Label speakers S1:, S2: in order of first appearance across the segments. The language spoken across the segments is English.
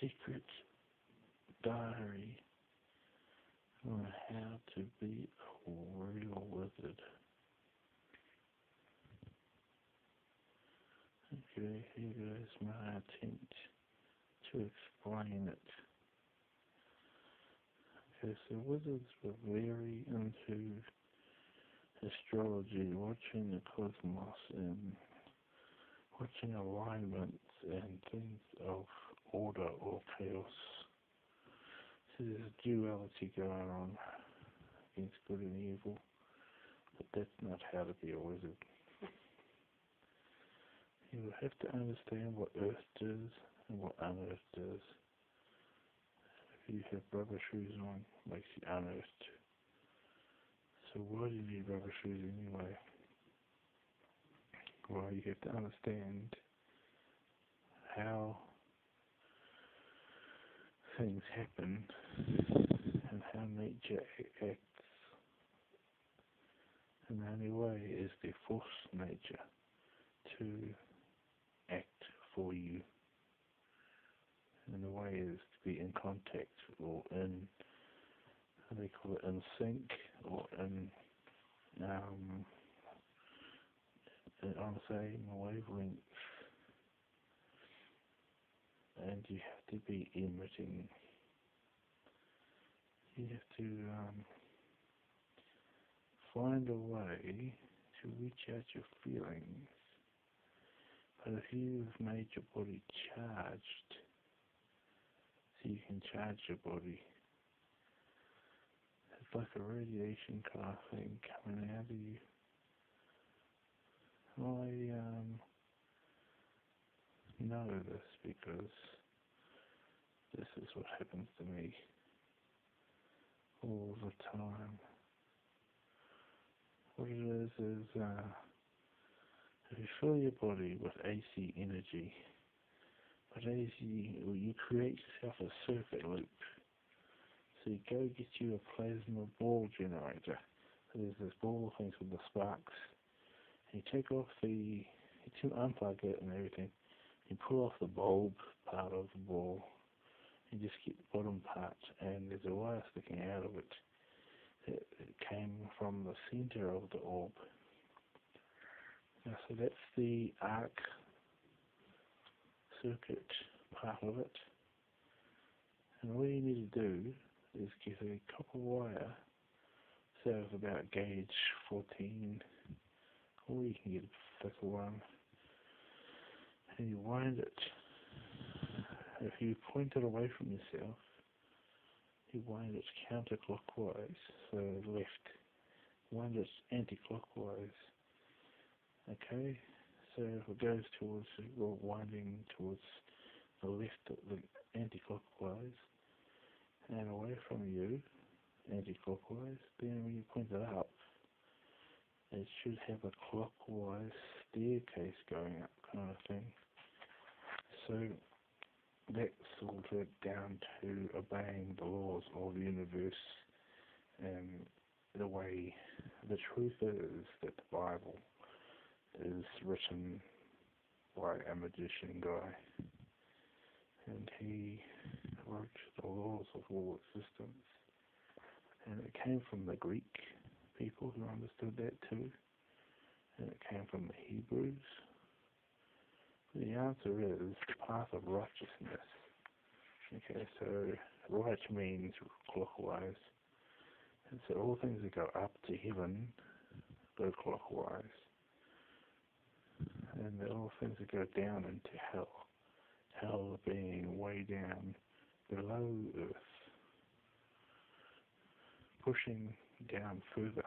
S1: secret diary on how to be a real wizard. Okay, here goes my attempt to explain it. Okay, so wizards were very into astrology, watching the cosmos and watching alignments and things of order or chaos. So there's a duality going on against good and evil, but that's not how to be a wizard. You have to understand what Earth does and what unearthed does. If you have rubber shoes on, it makes you unearthed. So why do you need rubber shoes anyway? Well, you have to understand how things happen and how nature acts. And the only way is to force nature to act for you. And the way is to be in contact or in, how do they call it, in sync or in on the same wavelength. And you have to be emitting. You have to find a way to reach out your feelings. But if you've made your body charged, so you can charge your body, it's like a radiation kind of thing coming out of you. I know this because this is what happens to me all the time. What it is if you fill your body with AC energy, but AC, you create yourself a circuit loop. So you go get you a plasma ball generator. So there's this ball things with the sparks. And you take off you unplug it and everything. You pull off the bulb part of the ball. You just keep the bottom part, and there's a wire sticking out of it. It came from the center of the orb. Now, so that's the arc circuit part of it. And all you need to do is get a copper wire, say of about gauge 14, or you can get a thicker one, and you wind it. If you point it away from yourself, you wind it counterclockwise, so left. Wind it anti-clockwise. Okay? So if it goes towards, you're winding towards the left, the anti-clockwise, and away from you, anti-clockwise, then when you point it up, it should have a clockwise staircase going up kind of thing. So that's sorted down to obeying the laws of the universe and the way. The truth is that the Bible is written by a magician guy, and he wrote the laws of all existence, and it came from the Greek people who understood that too, and it came from the Hebrews. The answer is the path of righteousness. Okay, so right means clockwise, and so all things that go up to heaven go clockwise, and all things that go down into hell being way down below Earth, pushing down further.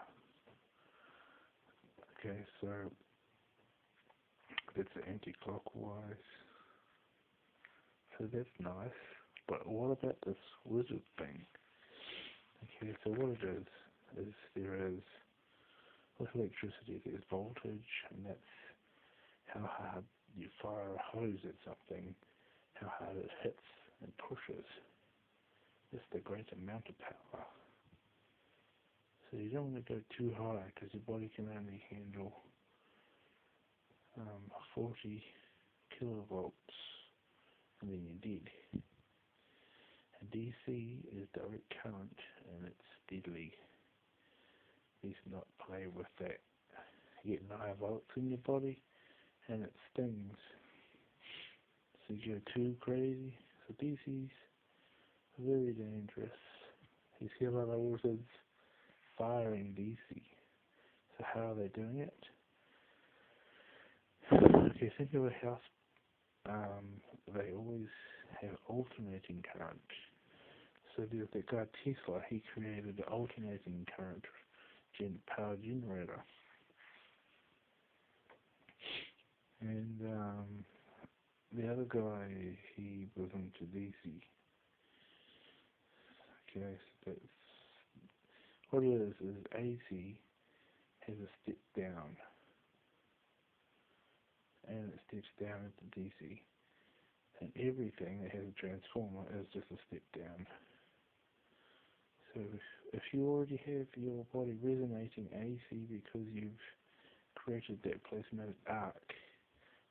S1: Okay, so that's anti-clockwise. So that's nice. But what about this wizard thing? Okay, so what it is there is, with electricity, there's voltage, and that's how hard you fire a hose at something, how hard it hits and pushes. It's the great amount of power. So you don't want to go too high, because your body can only handle 40 kilovolts, and then you're dead. DC is direct current, and it's deadly. Please not play with that. You get 9 volts in your body, and it stings. So you go too crazy. So DC's very dangerous. You see a lot of orchids firing DC. So how are they doing it? Okay, think of a house. They always have alternating current. So there's that guy Tesla. He created an alternating current power generator. And the other guy, he was into DC. Okay, so that's what it is AC has a step down, and it steps down into DC, and everything that has a transformer is just a step down. So if you already have your body resonating AC because you've created that plasmatic arc,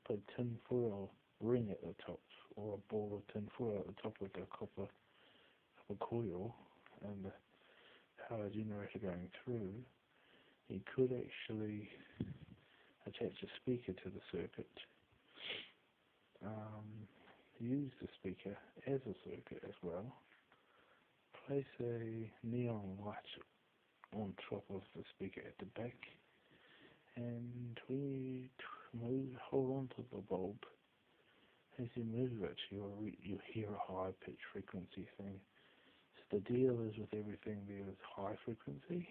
S1: put a tin foil ring at the top, or a ball of tin foil at the top of the copper coil, and the power generator going through, you could actually attach a speaker to the circuit, use the speaker as a circuit as well, place a neon light on top of the speaker at the back, and when you hold on to the bulb, as you move it, you'll hear a high pitch frequency thing. So the deal is with everything there is high frequency.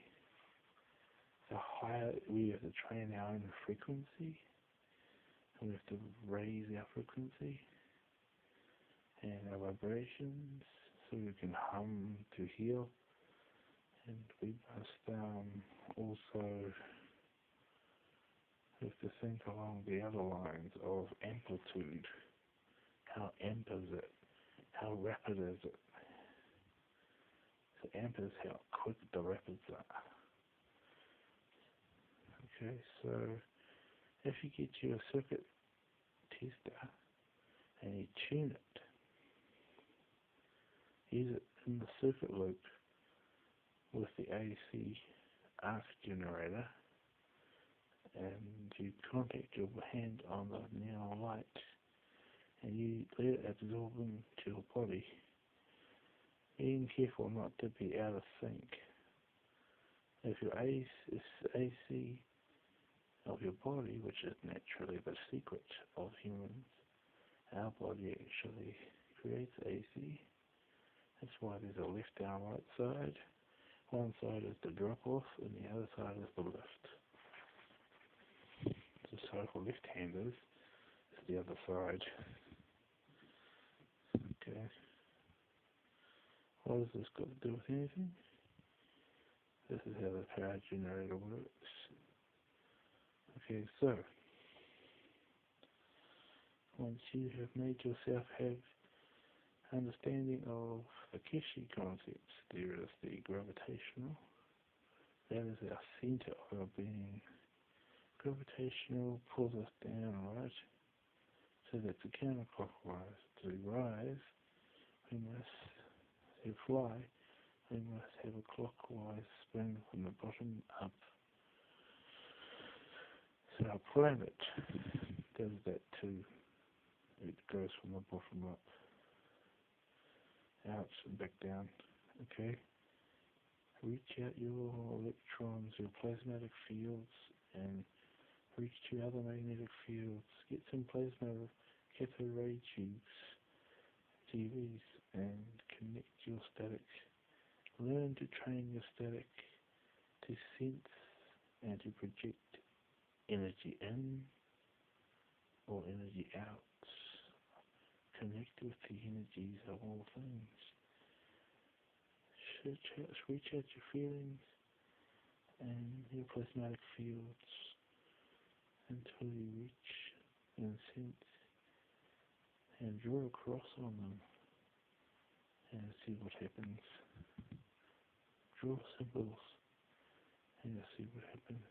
S1: The higher we have to train our own frequency, and we have to raise our frequency and our vibrations so we can hum to heal. And we must also have to think along the other lines of amplitude. How amp is it? How rapid is it? So amp is how quick the rapids are. Okay, so if you get you a circuit tester and you tune it, use it in the circuit loop with the AC arc generator, and you contact your hand on the neon light, and you let it absorb into your body, being careful not to be out of sync. If your AC of your body, which is naturally the secret of humans, our body actually creates AC. That's why there's a left arm, right side. One side is the drop off, and the other side is the lift. So for left-handers, it's the other side. Okay. What has this got to do with anything? This is how the power generator works. Okay, so once you have made yourself have understanding of the Keshi concepts, there is the gravitational. That is our center of our being. Gravitational pulls us down, right? So that's a counterclockwise. To rise, we must, to fly, we must have a clockwise spin from the bottom up. So our planet does that too. It goes from the bottom up, out and back down. Okay? Reach out your electrons, your plasmatic fields, and reach to other magnetic fields. Get some plasma cathode ray tubes, TVs, and connect your static. Learn to train your static to sense and to project energy in or energy out. Connect with the energies of all things. Reach out your feelings and your plasmatic fields until you reach and sense and draw a cross on them and see what happens. Draw symbols and you'll see what happens.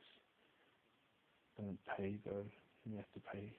S1: Don't pay though, you have to pay.